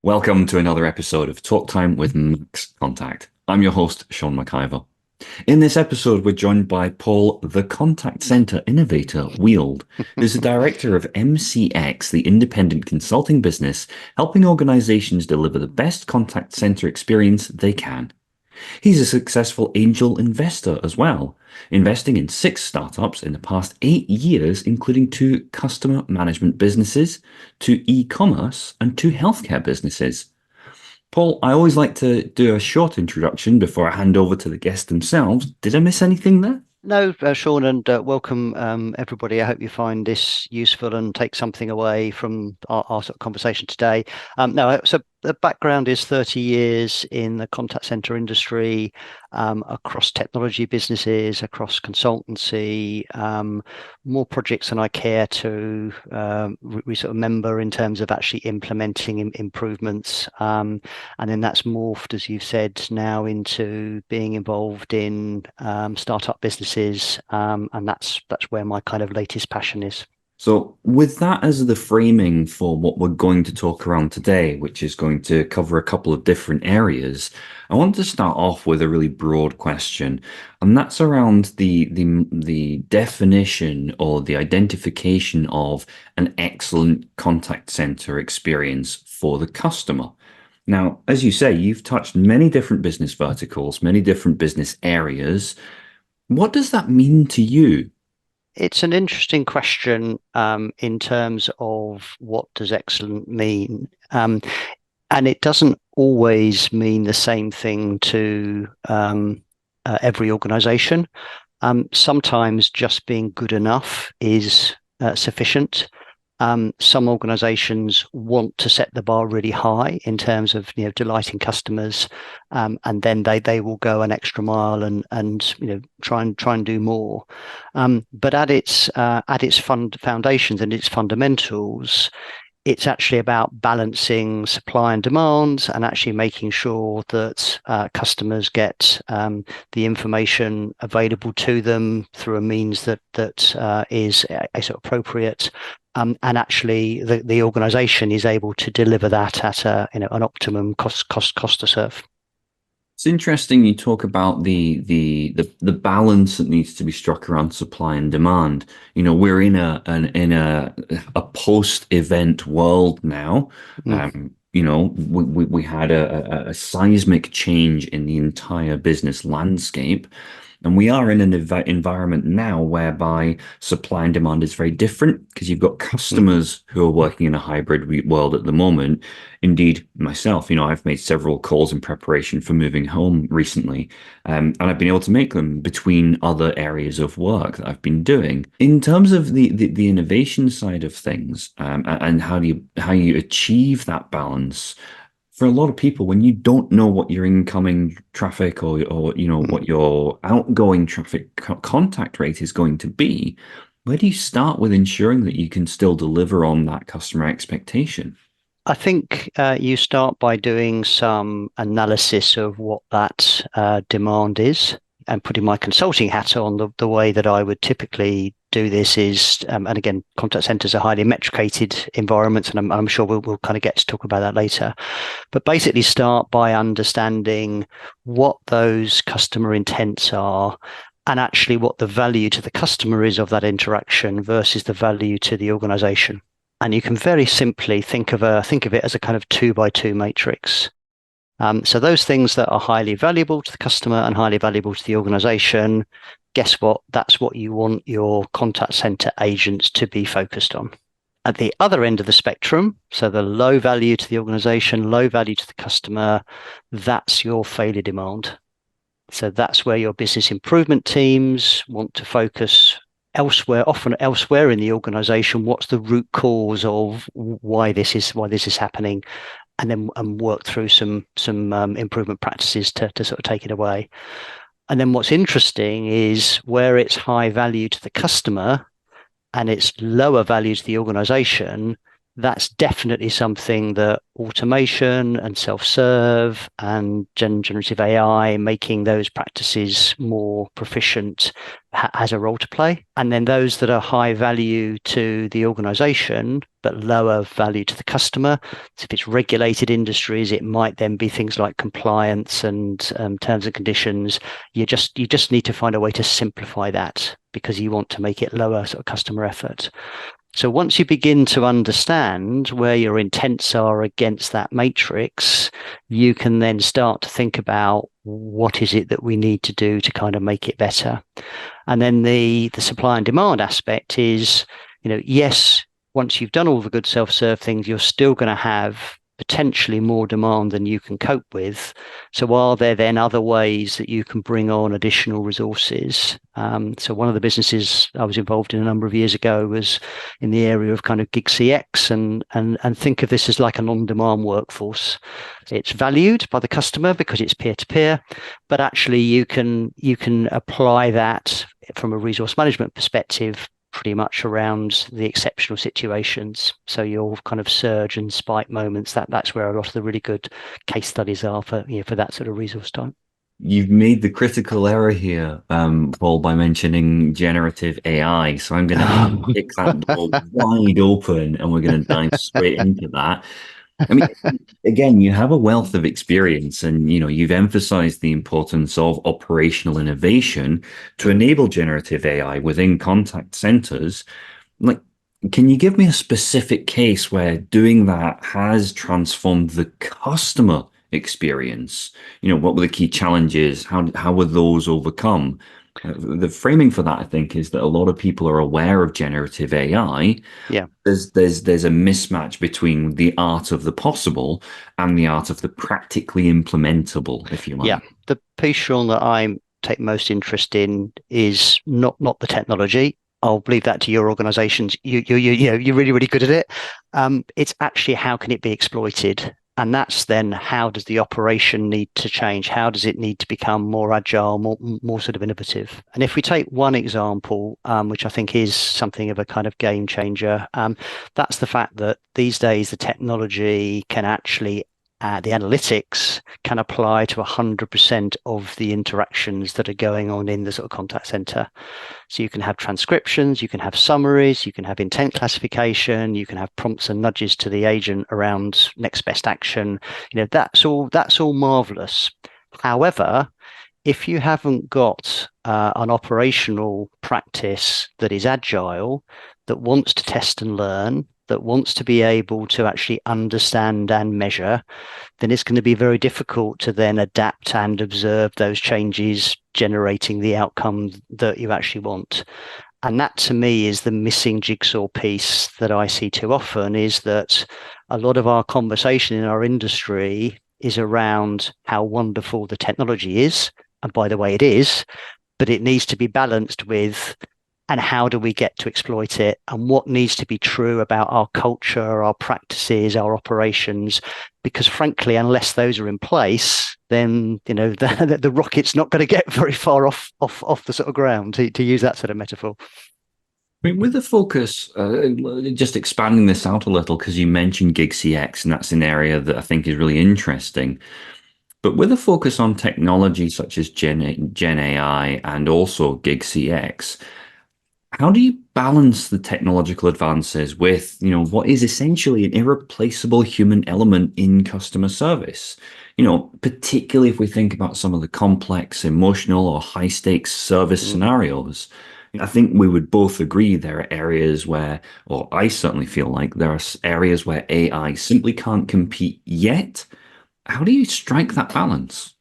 Welcome to another episode of Talk Time with MaxContact. I'm your host, Sean McIver. In this episode, we're joined by Paul, the Contact Centre Innovator, Weald, who's the director of MCX, the independent consulting business, helping organizations deliver the best contact center experience they can. He's a successful angel investor as well, investing in 6 startups in the past 8 years, including 2 customer management businesses, 2 e-commerce, and 2 healthcare businesses. Paul, I always like to do a short introduction before I hand over to the guests themselves. Did I miss anything there? No, Sean, and welcome everybody. I hope you find this useful and take something away from our sort of conversation today. So the background is 30 years in the contact center industry, across technology businesses, across consultancy, more projects than I care to we sort of member in terms of actually implementing improvements. And then that's morphed, as you've said, now into being involved in startup businesses, and that's where my kind of latest passion is. So, with that as the framing for what we're going to talk around today, which is going to cover a couple of different areas, I want to start off with a really broad question, and that's around the definition or the identification of an excellent contact center experience for the customer. Now, as you say, you've touched many different business verticals, many different business areas. What does that mean to you? It's an interesting question in terms of what does excellent mean, and it doesn't always mean the same thing to every organization. Sometimes just being good enough is sufficient. Some organizations want to set the bar really high in terms of delighting customers, and then they will go an extra mile and try and do more. But at its foundations and its fundamentals, it's actually about balancing supply and demand and actually making sure that customers get the information available to them through a means that is appropriate. And actually, the organisation is able to deliver that at an optimum cost to serve. It's interesting you talk about the balance that needs to be struck around supply and demand. We're in a post-event world now. Mm. We had a seismic change in the entire business landscape. And we are in an environment now whereby supply and demand is very different because you've got Mm. customers who are working in a hybrid world at the moment. Indeed, myself, I've made several calls in preparation for moving home recently, and I've been able to make them between other areas of work that I've been doing. In terms of the innovation side of things, and how you achieve that balance for a lot of people, when you don't know what your incoming traffic or Mm. what your outgoing traffic contact rate is going to be, where do you start with ensuring that you can still deliver on that customer expectation? I think you start by doing some analysis of what that demand is, and putting my consulting hat on. The way that I would typically do this is, and again, contact centers are highly metricated environments, and I'm sure we'll kind of get to talk about that later. But basically, start by understanding what those customer intents are, and actually what the value to the customer is of that interaction versus the value to the organization. And you can very simply think of it as a kind of 2 by 2 matrix. So those things that are highly valuable to the customer and highly valuable to the organization, guess what? That's what you want your contact center agents to be focused on. At the other end of the spectrum, so the low value to the organization, low value to the customer, that's your failure demand. So that's where your business improvement teams want to focus elsewhere, often elsewhere in the organization. What's the root cause of why this is happening, and then work through some improvement practices to sort of take it away. And then what's interesting is where it's high value to the customer and it's lower value to the organization, that's definitely something that automation and self-serve and generative AI, making those practices more proficient, has a role to play. And then those that are high value to the organization, but lower value to the customer. So if it's regulated industries, it might then be things like compliance and terms and conditions. You just need to find a way to simplify that because you want to make it lower sort of customer effort. So once you begin to understand where your intents are against that matrix, you can then start to think about what is it that we need to do to kind of make it better. And then the supply and demand aspect is, yes, once you've done all the good self-serve things, you're still going to have potentially more demand than you can cope with. So are there then other ways that you can bring on additional resources? So one of the businesses I was involved in a number of years ago was in the area of kind of gig CX and think of this as like an on-demand workforce. It's valued by the customer because it's peer-to-peer, but actually you can apply that from a resource management perspective pretty much around the exceptional situations. So your kind of surge and spike moments, that's where a lot of the really good case studies are for that sort of resource type. You've made the critical error here, Paul, by mentioning generative AI. So I'm going to kick that door wide open and we're going to dive straight into that. I mean, again, you have a wealth of experience and, you've emphasized the importance of operational innovation to enable generative AI within contact centers. Like, can you give me a specific case where doing that has transformed the customer experience? What were the key challenges? How were those overcome? The framing for that, I think, is that a lot of people are aware of generative AI. Yeah. There's a mismatch between the art of the possible and the art of the practically implementable, if you Yeah. like. The piece, Sean, that I take most interest in is not the technology. I'll leave that to your organizations. You're really, really good at it. It's actually how can it be exploited? And that's then how does the operation need to change? How does it need to become more agile, more sort of innovative? And if we take one example, which I think is something of a kind of game changer, that's the fact that these days the technology can actually the analytics can apply to 100% of the interactions that are going on in the sort of contact center. So you can have transcriptions, you can have summaries, you can have intent classification, you can have prompts and nudges to the agent around next best action. That's all marvelous. However, if you haven't got an operational practice that is agile, that wants to test and learn, that wants to be able to actually understand and measure, then it's going to be very difficult to then adapt and observe those changes, generating the outcome that you actually want. And that to me is the missing jigsaw piece that I see too often, is that a lot of our conversation in our industry is around how wonderful the technology is. And by the way, it is, but it needs to be balanced with, and how do we get to exploit it, and what needs to be true about our culture, our practices, our operations, because frankly, unless those are in place, then the rocket's not going to get very far off the sort of ground, to use that sort of metaphor. I mean, with the focus, just expanding this out a little, because you mentioned gig CX, and that's an area that I think is really interesting. But with a focus on technology such as Gen AI and also gig CX, how do you balance the technological advances with, what is essentially an irreplaceable human element in customer service? Particularly if we think about some of the complex, emotional, or high stakes service scenarios. I think we would both agree there are areas where, or I certainly feel like there are areas where AI simply can't compete yet. How do you strike that balance?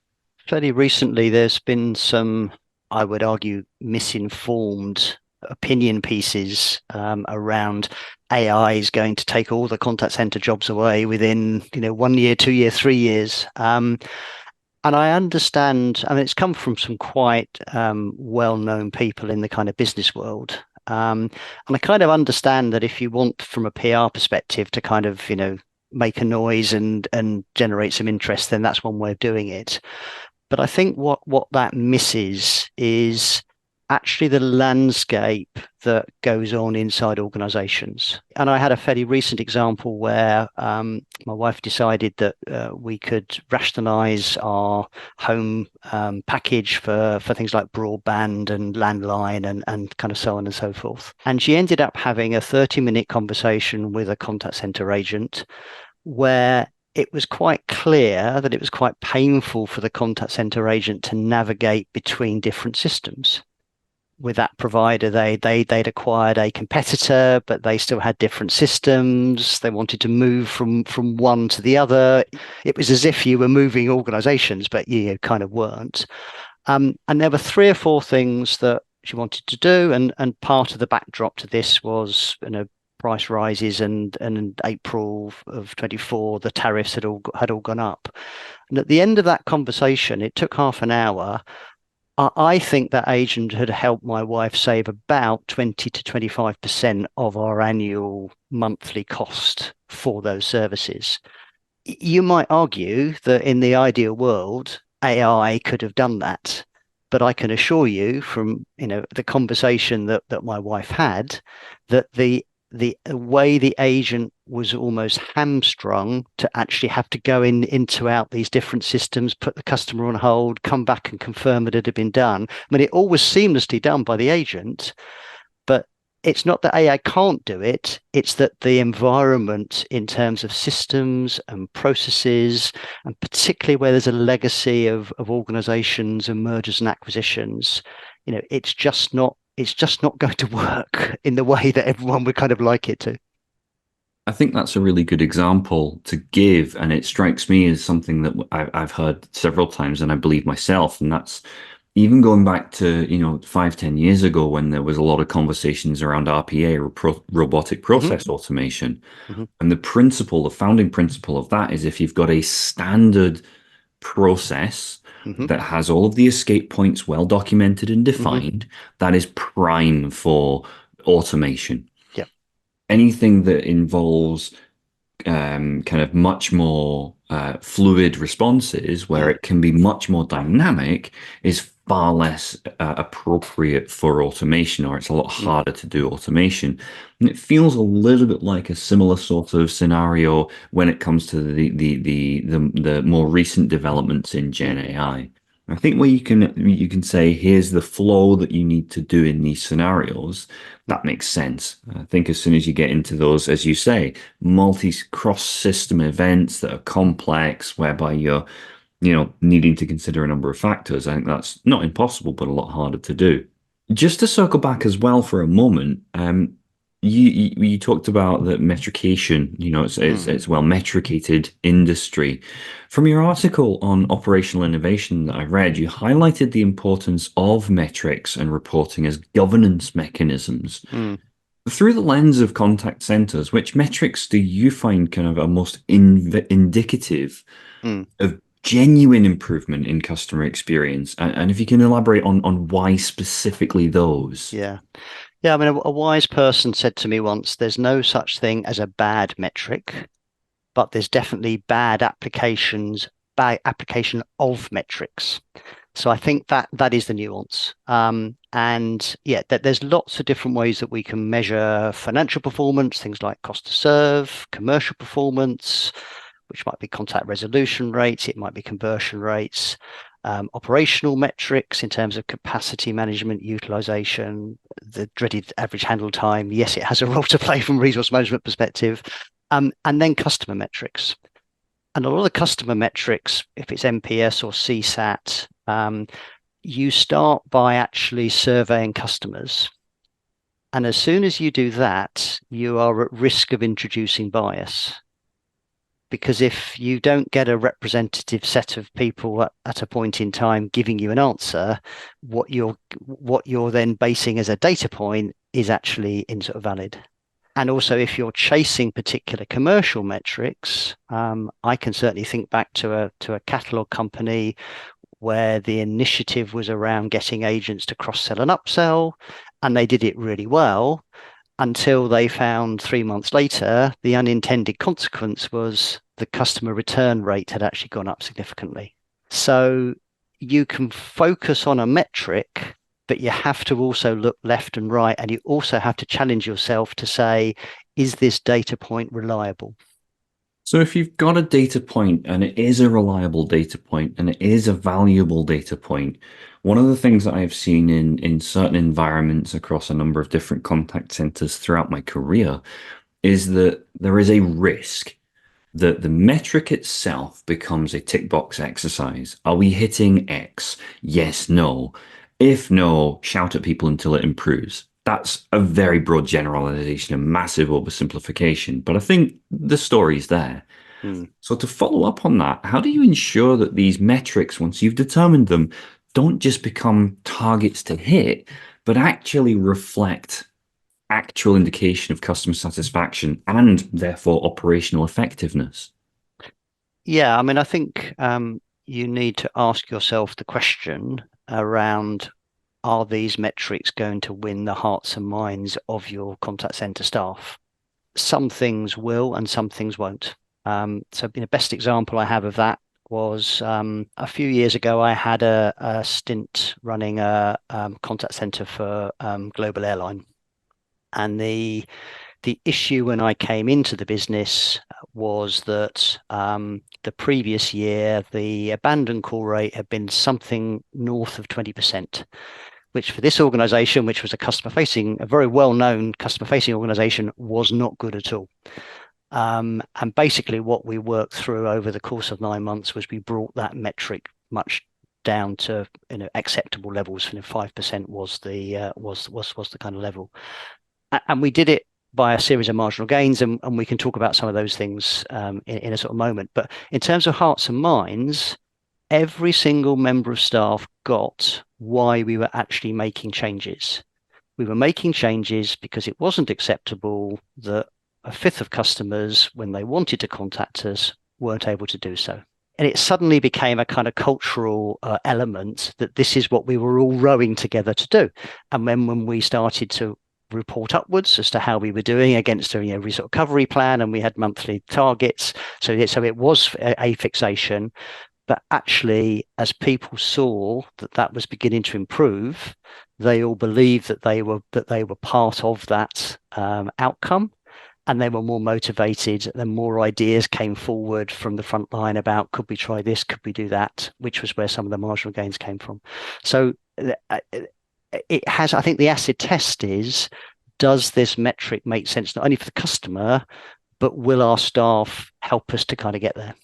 Fairly recently, there's been some, I would argue, misinformed opinion pieces around AI is going to take all the contact center jobs away within 1 year, 2 year, 3 years. And I understand, I mean, it's come from some quite well-known people in the kind of business world. And I kind of understand that if you want, from a PR perspective, to kind of, make a noise and generate some interest, then that's one way of doing it. But I think what that misses is actually the landscape that goes on inside organizations. And I had a fairly recent example where my wife decided that we could rationalize our home package for things like broadband and landline and kind of so on and so forth. And she ended up having a 30-minute conversation with a contact center agent where it was quite clear that it was quite painful for the contact center agent to navigate between different systems. With that provider, they'd acquired a competitor, but they still had different systems. They wanted to move from one to the other. It was as if you were moving organizations, but you kind of weren't. And there were 3 or 4 things that she wanted to do, and part of the backdrop to this was, price rises, and in April of 24, the tariffs had all gone up. And at the end of that conversation, it took half an hour. I think that agent had helped my wife save about 20 to 25% of our annual monthly cost for those services. You might argue that in the ideal world, AI could have done that. But I can assure you from the conversation that my wife had, that the way the agent was almost hamstrung to actually have to go into out these different systems, put the customer on hold, come back and confirm that it had been done. I mean, it all was seamlessly done by the agent, but it's not that AI can't do it. It's that the environment in terms of systems and processes, and particularly where there's a legacy of organizations and mergers and acquisitions, it's just not going to work in the way that everyone would kind of like it to. I think that's a really good example to give, and it strikes me as something that I've heard several times, and I believe myself, and that's even going back to 5-10 years ago when there was a lot of conversations around RPA, or robotic process automation, and the founding principle of that is if you've got a standard process that has all of the escape points well documented and defined, that is prime for automation. Yeah. Anything that involves kind of much more fluid responses where it can be much more dynamic is far less appropriate for automation, or it's a lot harder to do automation. And it feels a little bit like a similar sort of scenario when it comes to the more recent developments in Gen AI. I think where you can say, here's the flow that you need to do in these scenarios, that makes sense. I think as soon as you get into those, as you say, cross-system events that are complex, whereby you're, needing to consider a number of factors, I think that's not impossible, but a lot harder to do. Just to circle back as well for a moment, you talked about that metrication, it's well metricated industry. From your article on operational innovation that I read, you highlighted the importance of metrics and reporting as governance mechanisms. Through the lens of contact centers, which metrics do you find kind of are most indicative of genuine improvement in customer experience? And if you can elaborate on why specifically those. Yeah. I mean, a wise person said to me once, there's no such thing as a bad metric, but there's definitely bad application of metrics. So I think that is the nuance. And yeah, there's lots of different ways that we can measure financial performance, things like cost to serve, commercial performance, which might be contact resolution rates, it might be conversion rates, operational metrics in terms of capacity management, utilization, the dreaded average handle time. Yes, it has a role to play from a resource management perspective. And then customer metrics. And a lot of the customer metrics, if it's NPS or CSAT, you start by actually surveying customers. And as soon as you do that, you are at risk of introducing bias. Because if you don't get a representative set of people at a point in time giving you an answer, what you're then basing as a data point is actually invalid. And also, if you're chasing particular commercial metrics, I can certainly think back to a catalog company where the initiative was around getting agents to cross-sell and upsell, and they did it really well, until they found 3 months later, the unintended consequence was the customer return rate had actually gone up significantly. So you can focus on a metric, but you have to also look left and right, and you also have to challenge yourself to say, is this data point reliable? So if you've got a data point and it is a reliable data point and it is a valuable data point, one of the things that I've seen in certain environments across a number of different contact centers throughout my career is that there is a risk that the metric itself becomes a tick box exercise. Are we hitting X? Yes, no. If no, shout at people until it improves. That's a very broad generalization, a massive oversimplification, but I think the story's there. Hmm. So, to follow up on that, how do you ensure that these metrics, once you've determined them, don't just become targets to hit, but actually reflect actual indication of customer satisfaction and therefore operational effectiveness? Yeah, I mean, I think you need to ask yourself the question around, are these metrics going to win the hearts and minds of your contact center staff? Some things will and some things won't. So the best example I have of that was a few years ago, I had a stint running a contact center for global airline. And the issue when I came into the business was that the previous year, the abandon call rate had been something north of 20%, which for this organization, which was a very well-known customer-facing organization, was not good at all. And basically what we worked through over the course of 9 months was we brought that metric much down to acceptable levels. 5% was the kind of level. And we did it by a series of marginal gains, and we can talk about some of those things in a sort of moment. But in terms of hearts and minds, every single member of staff got why we were actually making changes. We were making changes because it wasn't acceptable that a fifth of customers, when they wanted to contact us, weren't able to do so. And it suddenly became a kind of cultural element that this is what we were all rowing together to do. And then when we started to report upwards as to how we were doing against a recovery plan, and we had monthly targets. So it was a fixation, but actually, as people saw that was beginning to improve, they all believed that they were part of that outcome, and they were more motivated. And more ideas came forward from the front line about, could we try this, could we do that, which was where some of the marginal gains came from. So it has, I think the acid test is, does this metric make sense not only for the customer, but will our staff help us to kind of get there?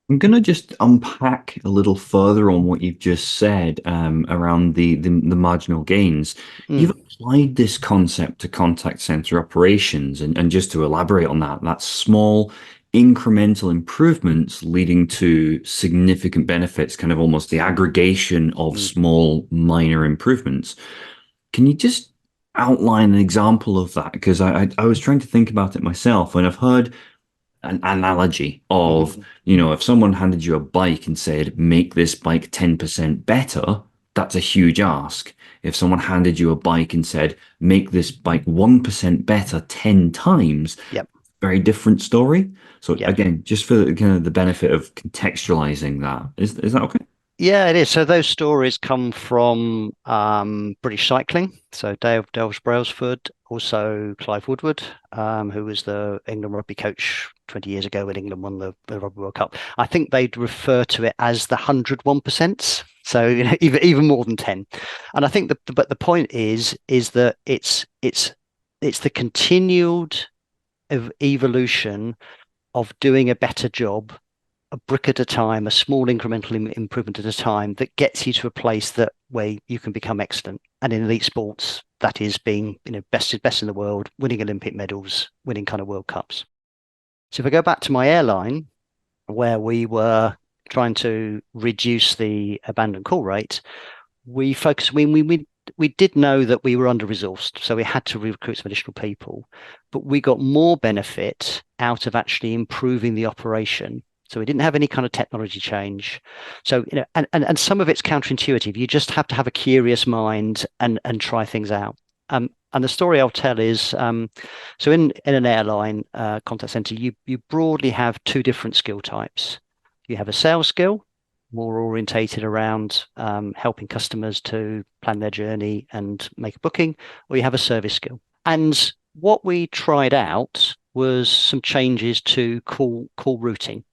I'm going to just unpack a little further on what you've just said around the marginal gains. You've Mm, applied this concept to contact center operations, and just to elaborate on that, that's small incremental improvements leading to significant benefits, kind of almost the aggregation of mm. small minor improvements. Can you just outline an example of that? Because I was trying to think about it myself, and I've heard an analogy of, Mhm. if someone handed you a bike and said, make this bike 10% better, that's a huge ask. If someone handed you a bike and said, make this bike 1% better 10 times, Yep. very different story. So Yep. again, just for the, kind of the benefit of contextualizing that, is that okay? Yeah, it is. So those stories come from British cycling. So Dale Brailsford, also Clive Woodward, who was the England rugby coach 20 years ago when England won the Rugby World Cup. I think they'd refer to it as the 101%. So even more than 10. And I think but the point is that it's the continued evolution of doing a better job, a brick at a time, a small incremental improvement at a time, that gets you to a place that where you can become excellent. And in elite sports, that is being best in the world, winning Olympic medals, winning kind of World Cups. So if I go back to my airline, where we were trying to reduce the abandoned call rate, we focused. We did know that we were under resourced, so we had to recruit some additional people, but we got more benefit out of actually improving the operation. So we didn't have any kind of technology change. So, and some of it's counterintuitive. You just have to have a curious mind and try things out. And the story I'll tell is, so in an airline contact center, you broadly have two different skill types. You have a sales skill, more orientated around helping customers to plan their journey and make a booking, or you have a service skill. And what we tried out was some changes to call routing.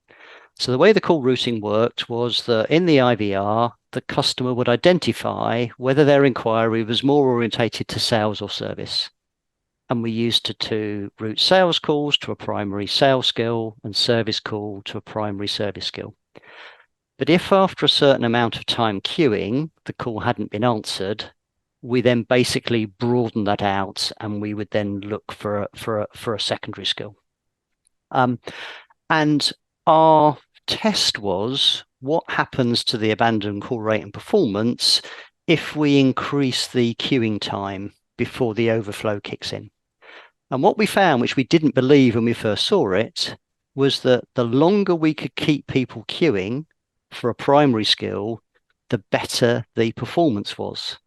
So the way the call routing worked was that in the IVR, the customer would identify whether their inquiry was more orientated to sales or service. And we used to route sales calls to a primary sales skill and service call to a primary service skill. But if after a certain amount of time queuing, the call hadn't been answered, we then basically broadened that out, and we would then look for a secondary skill. And our test was what happens to the abandoned call rate and performance if we increase the queuing time before the overflow kicks in. And what we found, which we didn't believe when we first saw it, was that the longer we could keep people queuing for a primary skill, the better the performance was.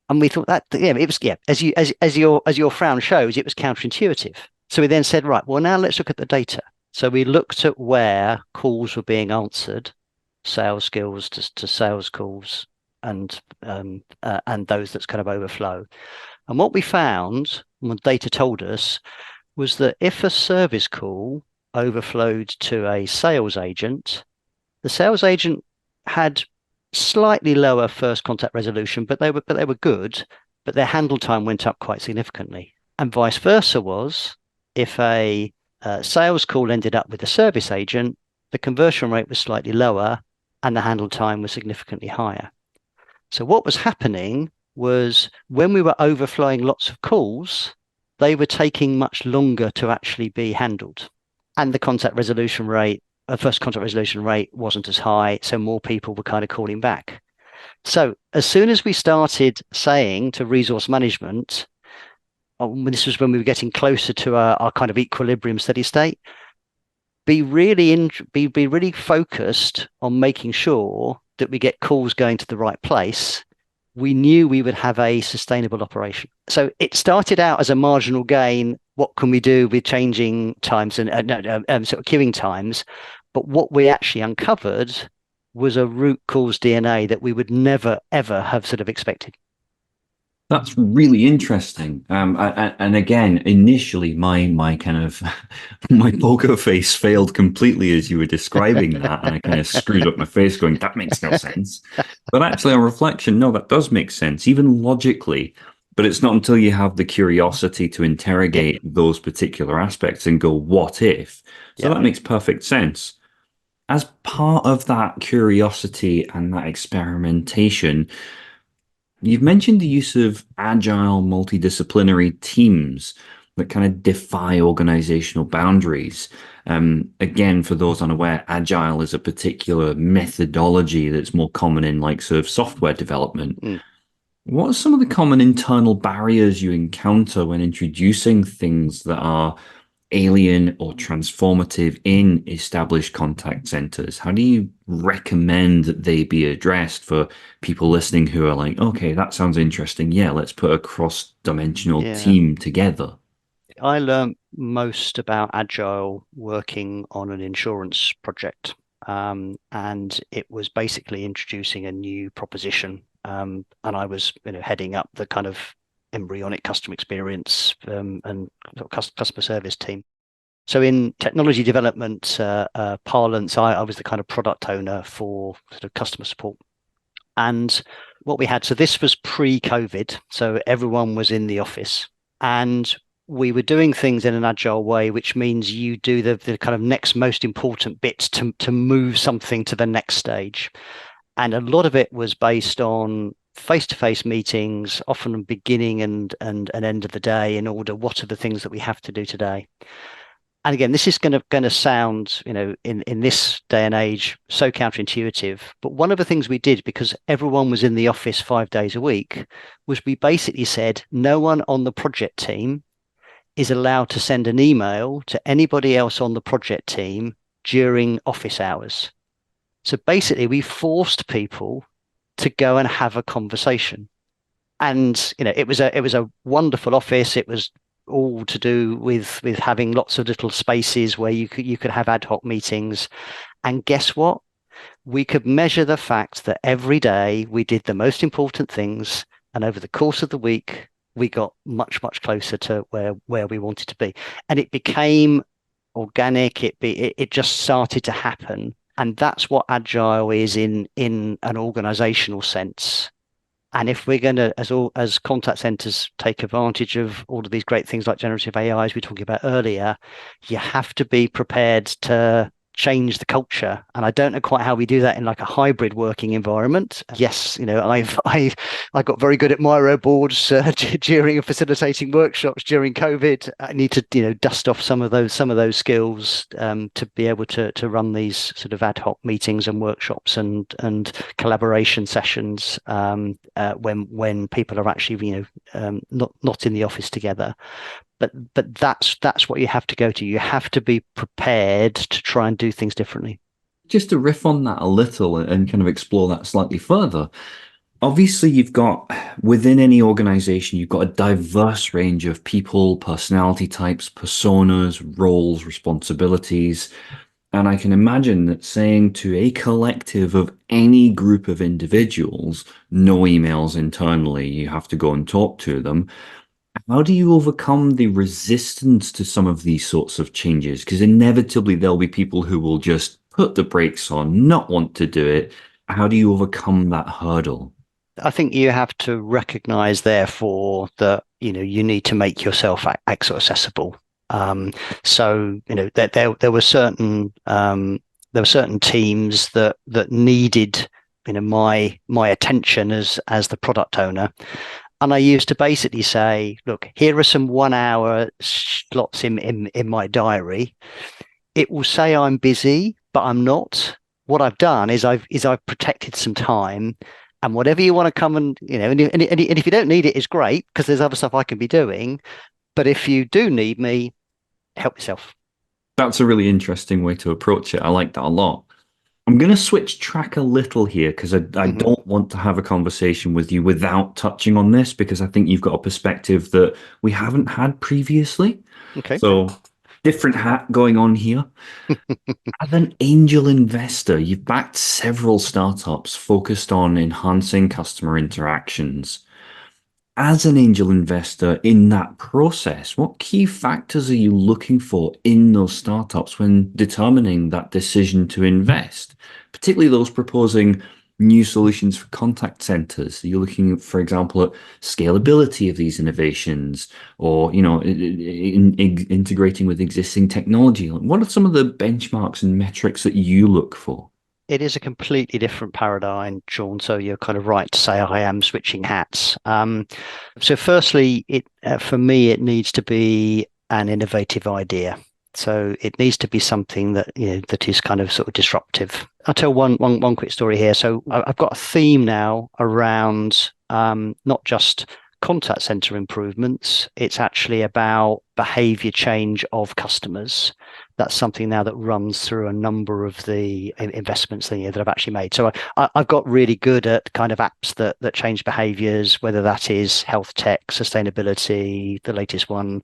And we thought that, it was, as your frown shows, it was counterintuitive. So we then said, right, well, now let's look at the data. So we looked at where calls were being answered, sales skills to sales calls, and those that's kind of overflow. And what we found, and what data told us, was that if a service call overflowed to a sales agent, the sales agent had slightly lower first contact resolution, but they were good, but their handle time went up quite significantly. And vice versa was, if a sales call ended up with a service agent, the conversion rate was slightly lower and the handle time was significantly higher. So what was happening was when we were overflowing lots of calls, they were taking much longer to actually be handled. And the contact resolution rate, first contact resolution rate wasn't as high, so more people were kind of calling back. So as soon as we started saying to resource management, this was when we were getting closer to our kind of equilibrium steady state, be really focused on making sure that we get calls going to the right place, we knew we would have a sustainable operation. So it started out as a marginal gain. What can we do with changing times and sort of queuing times? But what we actually uncovered was a root cause DNA that we would never, ever have sort of expected. That's really interesting. And again, initially, my kind of my poker face failed completely as you were describing that, and I kind of screwed up my face, going, "That makes no sense." But actually, on reflection, no, that does make sense, even logically. But it's not until you have the curiosity to interrogate those particular aspects and go, "What if?" So that makes perfect sense. As part of that curiosity and that experimentation, you've mentioned the use of agile multidisciplinary teams that kind of defy organizational boundaries. Again, for those unaware, agile is a particular methodology that's more common in like sort of software development. What are some of the common internal barriers you encounter when introducing things that are alien or transformative in established contact centers? How do you recommend that they be addressed for people listening who are like, okay, that sounds interesting. Yeah, let's put a cross-dimensional team together. I learned most about agile working on an insurance project. And it was basically introducing a new proposition. And I was heading up the kind of embryonic customer experience and customer service team. So in technology development parlance, I was the kind of product owner for sort of customer support. And what we had, so this was pre-COVID, so everyone was in the office, and we were doing things in an agile way, which means you do the kind of next most important bits to move something to the next stage. And a lot of it was based on face-to-face meetings, often beginning and end of the day, in order, what are the things that we have to do today? And again, this is going to sound, in this day and age, so counterintuitive. But one of the things we did, because everyone was in the office 5 days a week, was we basically said no one on the project team is allowed to send an email to anybody else on the project team during office hours. So basically, we forced people to go and have a conversation. And it was a wonderful office. It was all to do with having lots of little spaces where you could have ad hoc meetings. And guess what? we could measure the fact that every day we did the most important things, and over the course of the week, we got much, much closer to where we wanted to be. And it became organic. It just started to happen. And that's what agile is in an organizational sense. And if we're going to, as contact centers, take advantage of all of these great things like generative AI, as we were talking about earlier, you have to be prepared to change the culture. And I don't know quite how we do that in like a hybrid working environment. Yes, I got very good at Miro boards during facilitating workshops during COVID. I need to dust off some of those skills to be able to run these sort of ad hoc meetings and workshops and collaboration sessions when people are actually not in the office together. But that's what you have to go to. You have to be prepared to try and do things differently. Just to riff on that a little and kind of explore that slightly further, obviously you've got, within any organization, you've got a diverse range of people, personality types, personas, roles, responsibilities. And I can imagine that saying to a collective of any group of individuals, no emails internally, you have to go and talk to them. How do you overcome the resistance to some of these sorts of changes? Because inevitably there'll be people who will just put the brakes on, not want to do it. How do you overcome that hurdle? I think you have to recognize, therefore, that you need to make yourself accessible. So there were certain teams that needed my attention as the product owner. And I used to basically say, look, here are some 1 hour slots in my diary. It will say I'm busy, but I'm not. What I've done is I've protected some time, and whatever you want to come and if you don't need it, it's great because there's other stuff I can be doing. But if you do need me, help yourself. That's a really interesting way to approach it. I like that a lot. I'm going to switch track a little here because I don't want to have a conversation with you without touching on this, because I think you've got a perspective that we haven't had previously. Okay. So, different hat going on here. As an angel investor, you've backed several startups focused on enhancing customer interactions. As an angel investor in that process, what key factors are you looking for in those startups when determining that decision to invest? Particularly those proposing new solutions for contact centers. Are you looking, for example, at scalability of these innovations, or integrating with existing technology? What are some of the benchmarks and metrics that you look for? It is a completely different paradigm, Sean. So you're kind of right to say I am switching hats. So firstly, for me, it needs to be an innovative idea. So it needs to be something that that is kind of sort of disruptive. I'll tell one quick story here. So I've got a theme now around not just contact center improvements. It's actually about behavior change of customers. That's something now that runs through a number of the investments that I've actually made. So I've got really good at kind of apps that change behaviors, whether that is health tech, sustainability. The latest one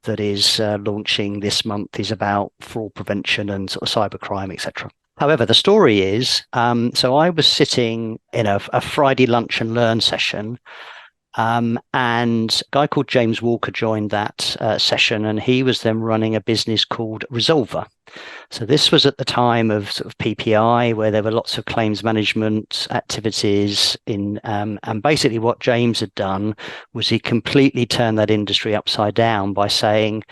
that is launching this month is about fraud prevention and sort of cybercrime, etc. However, the story is, so I was sitting in a Friday lunch and learn session, and a guy called James Walker joined that session, and he was then running a business called Resolver. So this was at the time of sort of PPI, where there were lots of claims management activities in, and basically what James had done was he completely turned that industry upside down by saying,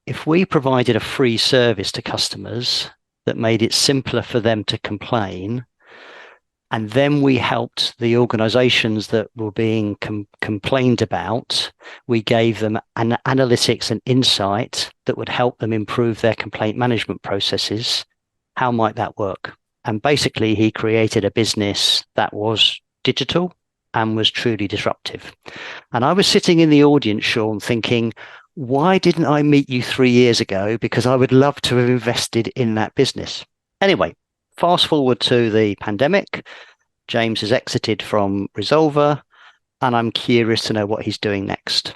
if we provided a free service to customers that made it simpler for them to complain, and then we helped the organizations that were being complained about. We gave them an analytics and insight that would help them improve their complaint management processes. How might that work? And basically, he created a business that was digital and was truly disruptive. And I was sitting in the audience, Sean, thinking, why didn't I meet you 3 years ago? Because I would love to have invested in that business. Anyway, fast forward to the pandemic. James has exited from Resolver, and I'm curious to know what he's doing next.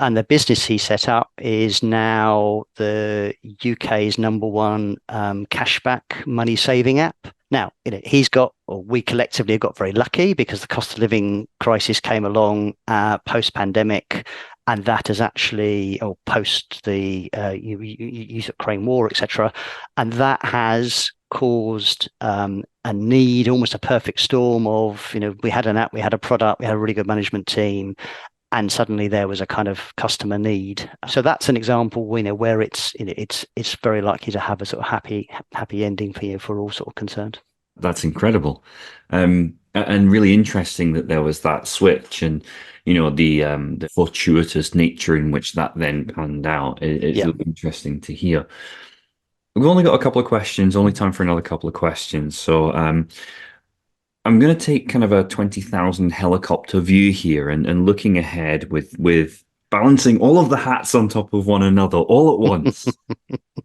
And the business he set up is now the UK's #1 cashback money saving app. Now, he's got, or we collectively got very lucky because the cost of living crisis came along post-pandemic, and that has actually, or post the Ukraine war, etc., and that has caused a need, almost a perfect storm of, we had an app, we had a product, we had a really good management team, and suddenly there was a kind of customer need. So that's an example, where it's very likely to have a sort of happy ending for you for all sort of concerned. That's incredible, and really interesting that there was that switch, and the fortuitous nature in which that then panned out. It's Yeah. really interesting to hear. We've only got a couple of questions, only time for another couple of questions. So I'm going to take kind of a 20,000 helicopter view here, and looking ahead with balancing all of the hats on top of one another all at once.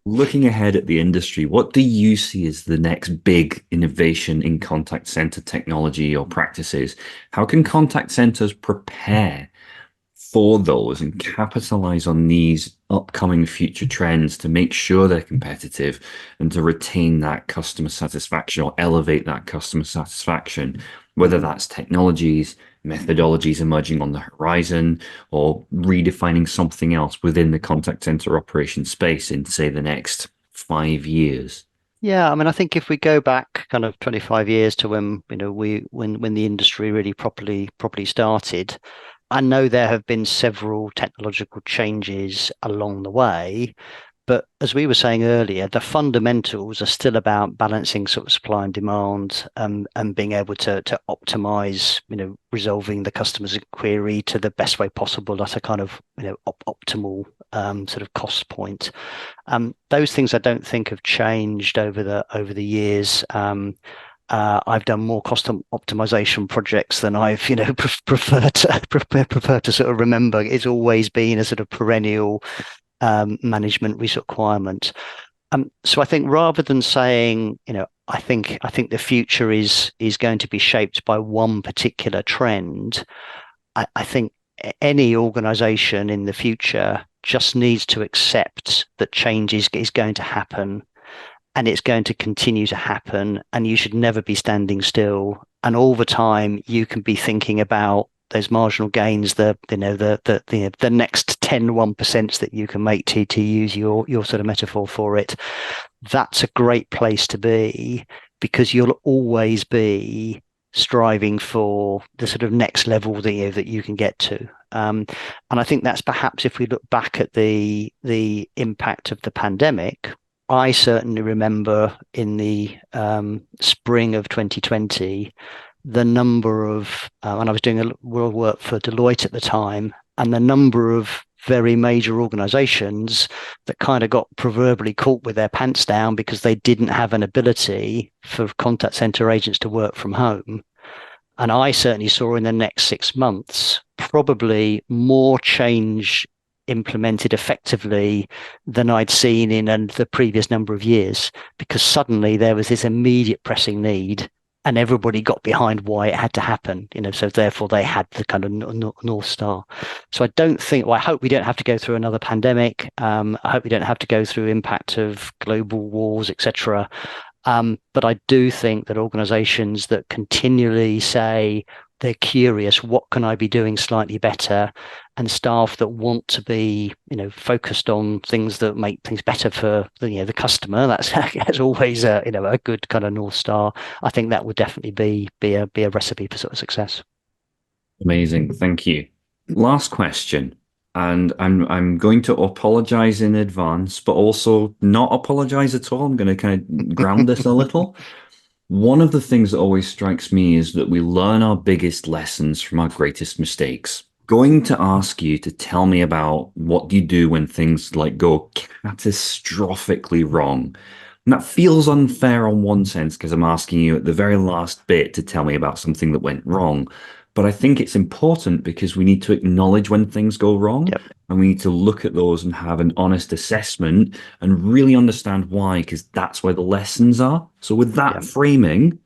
Looking ahead at the industry, what do you see as the next big innovation in contact center technology or practices? How can contact centers prepare for those and capitalize on these upcoming future trends to make sure they're competitive and to retain that customer satisfaction or elevate that customer satisfaction, whether that's technologies, methodologies emerging on the horizon, or redefining something else within the contact center operation space in, say, the next 5 years? Yeah, I mean, I think if we go back kind of 25 years to when, when the industry really properly started, I know there have been several technological changes along the way, but as we were saying earlier, the fundamentals are still about balancing sort of supply and demand, and being able to optimize, resolving the customer's query to the best way possible at a kind of, optimal sort of cost point. Those things I don't think have changed over the years. I've done more cost optimization projects than I've, prefer to sort of remember. It's always been a sort of perennial management requirement. So I think rather than saying, I think the future is going to be shaped by one particular trend. I think any organization in the future just needs to accept that change is going to happen, and it's going to continue to happen, and you should never be standing still. And all the time you can be thinking about those marginal gains, the next 1% that you can make, to use your sort of metaphor for it. That's a great place to be, because you'll always be striving for the sort of next level that you can get to. And I think that's perhaps, if we look back at the impact of the pandemic, I certainly remember in the spring of 2020, the number of, and I was doing a world work for Deloitte at the time, and the number of very major organizations that kind of got proverbially caught with their pants down because they didn't have an ability for contact center agents to work from home. And I certainly saw in the next 6 months probably more change implemented effectively than I'd seen in the previous number of years, because suddenly there was this immediate pressing need, and everybody got behind why it had to happen, so therefore they had the kind of North Star. So I don't think, well, I hope we don't have to go through another pandemic. I hope we don't have to go through impact of global wars, etc. But I do think that organizations that continually say they're curious, what can I be doing slightly better, and staff that want to be, focused on things that make things better for the customer. That's always a good kind of North Star. I think that would definitely be a recipe for sort of success. Amazing, thank you. Last question, and I'm going to apologize in advance, but also not apologize at all. I'm going to kind of ground this a little. One of the things that always strikes me is that we learn our biggest lessons from our greatest mistakes. Going to ask you to tell me about what you do when things like go catastrophically wrong. And that feels unfair on one sense because I'm asking you at the very last bit to tell me about something that went wrong. But I think it's important because we need to acknowledge when things go wrong, Yep. and we need to look at those and have an honest assessment and really understand why, because that's where the lessons are. So with that Yep. framing,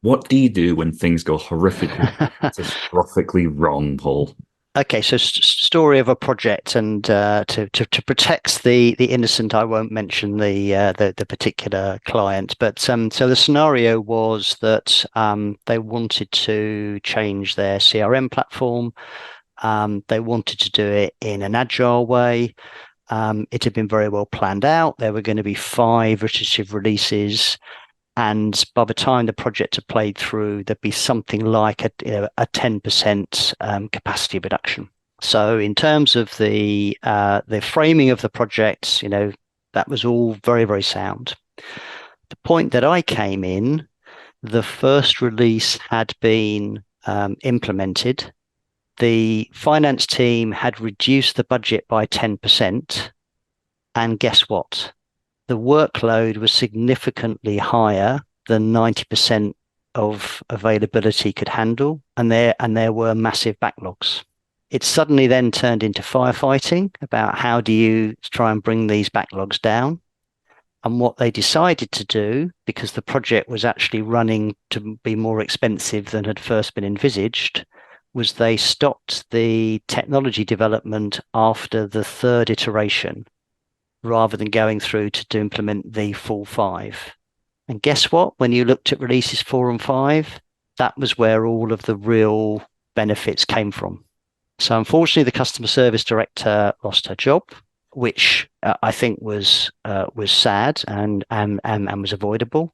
what do you do when things go horrifically, catastrophically wrong, Paul? Okay, so story of a project, and to protect the innocent, I won't mention the particular client. But so the scenario was that they wanted to change their CRM platform. They wanted to do it in an agile way. It had been very well planned out. There were going to be 5 iterative releases. And by the time the project had played through, there'd be something like a 10% capacity reduction. So in terms of the framing of the project, that was all very, very sound. The point that I came in, the first release had been implemented. The finance team had reduced the budget by 10%. And guess what? The workload was significantly higher than 90% of availability could handle, and there were massive backlogs. It suddenly then turned into firefighting about how do you try and bring these backlogs down. And what they decided to do, because the project was actually running to be more expensive than had first been envisaged, was they stopped the technology development after the 3rd iteration, rather than going through to implement the full 5. And guess what? When you looked at releases 4 and 5, that was where all of the real benefits came from. So unfortunately, the customer service director lost her job, which I think was sad and was avoidable.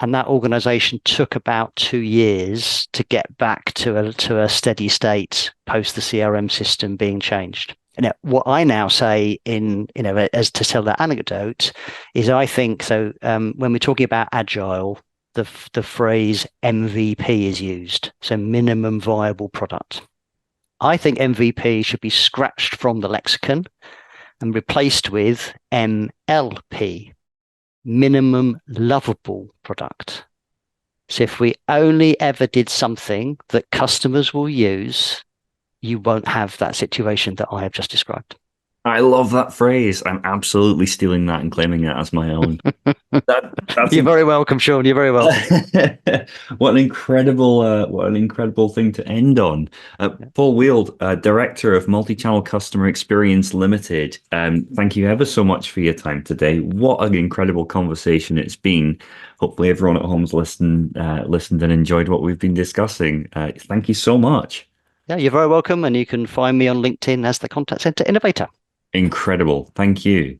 And that organization took about 2 years to get back to a steady state post the CRM system being changed. What I now say as to tell that anecdote is I think so. When we're talking about agile, the phrase MVP is used, so minimum viable product. I think MVP should be scratched from the lexicon and replaced with MLP, minimum lovable product. So if we only ever did something that customers will use, you won't have that situation that I have just described. I love that phrase. I'm absolutely stealing that and claiming it as my own. That's You're very welcome, Sean. You're very welcome. what an incredible thing to end on. Paul Weald, Director of Multichannel Customer Experience Limited. Thank you ever so much for your time today. What an incredible conversation it's been. Hopefully everyone at home's listened and enjoyed what we've been discussing. Thank you so much. Yeah, you're very welcome. And you can find me on LinkedIn as the Contact Centre Innovator. Incredible. Thank you.